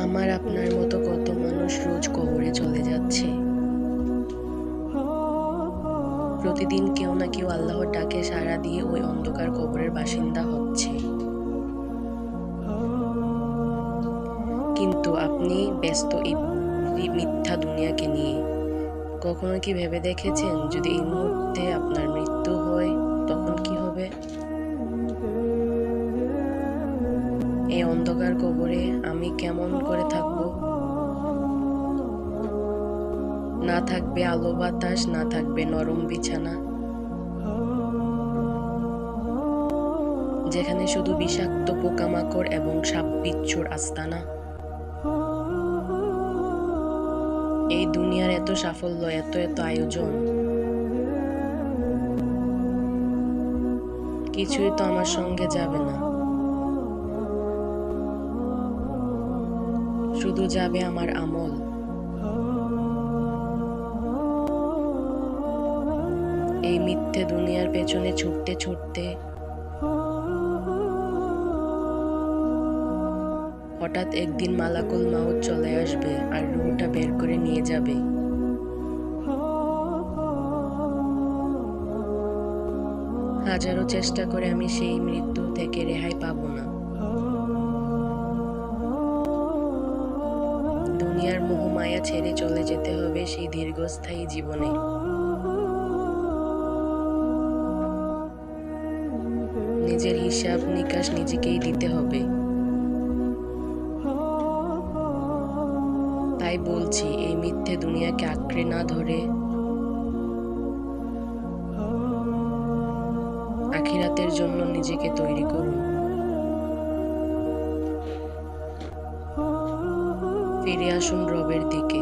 আমার আপনার মতো কত মানুষ রোজ কবরে চলে যাচ্ছে। প্রতিদিন কেউ না কেউ আল্লাহর ডাকে সাড়া দিয়ে ওই অন্ধকার কবরের বাসিন্দা হচ্ছে। কিন্তু আপনি ব্যস্ত এই মিথ্যা দুনিয়াকে নিয়ে। কখনো কি ভেবে দেখেছেন, যদি এই মুহূর্তে আপনার মৃত্যু হয় তখন কি হবে? এই অন্ধকার কবরে আমি কেমন করে থাকব? না থাকবে আলো বাতাস, না থাকবে নরম বিছানা, যেখানে শুধু বিষাক্ত পোকামাকড় এবং সাপ বিচ্ছুর আস্তানা। এই দুনিয়ার এত সাফল্য, এত এত আয়োজন, কিছুই তো আমার সঙ্গে যাবে না। শুধু যাবে আমার আমল। এই মিথ্যে দুনিয়ার পেছনে ছুটতে ছুটতে হঠাৎ একদিন মালাকুল মাউত চলে আসবে আর রুহটা বের করে নিয়ে যাবে। হাজারো চেষ্টা করে আমি সেই মৃত্যু থেকে রেহাই পাবো না। দুনিয়ার মোহমায়া ছেড়ে চলে যেতে হবে সেই দীর্ঘস্থায়ী জীবনে। নিজের হিসাব নিকাশ নিজেকেই দিতে হবে। তাই বলছি, এই মিথ্যে দুনিয়াকে আঁকড়ে না ধরে আখিরাতের জন্য নিজেকে তৈরি করুন। ফিরে আসুন রবের দিকে।